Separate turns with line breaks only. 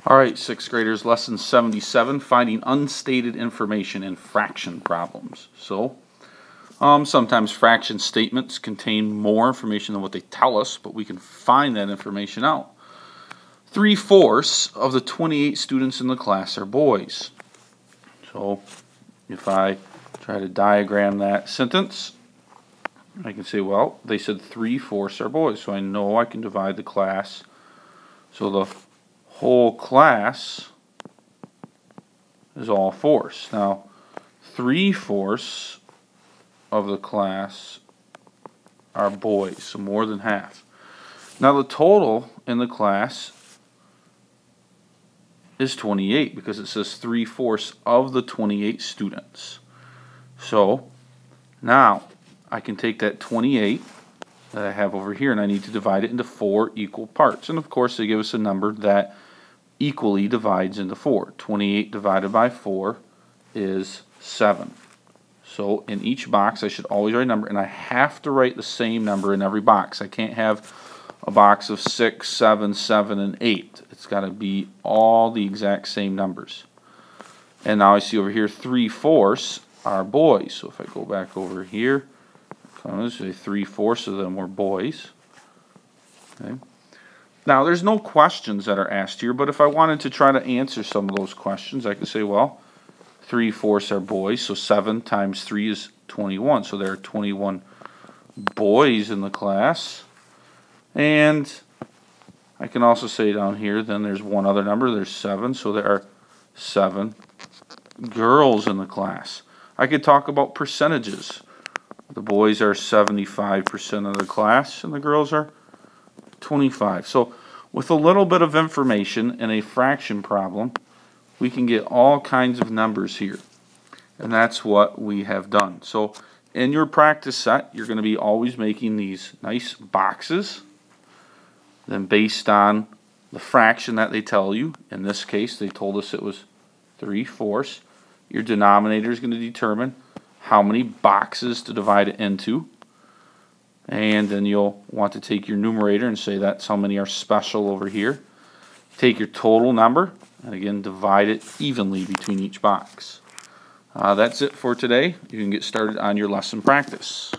All right, sixth graders, lesson 77, finding unstated information in fraction problems. So, sometimes fraction statements contain more information than what they tell us, but we can find that information out. 3/4 of the 28 students in the class are boys. So, if I try to diagram that sentence, I can say, well, they said 3/4 are boys, so I know I can divide the class. So the whole class is all fours. Now, 3/4 of the class are boys, so more than half. Now, the total in the class is 28 because it says 3/4 of the 28 students. So, now I can take that 28 that I have over here and I need to divide it into 4 equal parts. And of course, they give us a number that equally divides into 4. 28 divided by 4 is 7. So in each box I should always write a number, and I have to write the same number in every box. I can't have a box of 6, 7, 7, and 8. It's got to be all the exact same numbers. And now I see over here 3/4 are boys. So if I go back over here, let's say 3/4 of them were boys. Okay. Now, there's no questions that are asked here, but if I wanted to try to answer some of those questions, I could say, well, 3/4 are boys, so 7 times 3 is 21. So there are 21 boys in the class. And I can also say down here, then there's one other number, there's 7, so there are 7 girls in the class. I could talk about percentages. The boys are 75% of the class, and the girls are 25. So with a little bit of information in a fraction problem, we can get all kinds of numbers here. And that's what we have done. So in your practice set, you're going to be always making these nice boxes. Then based on the fraction that they tell you, in this case they told us it was 3/4, your denominator is going to determine how many boxes to divide it into. And then you'll want to take your numerator and say that's how many are special over here. Take your total number and again divide it evenly between each box. That's it for today. You can get started on your lesson practice.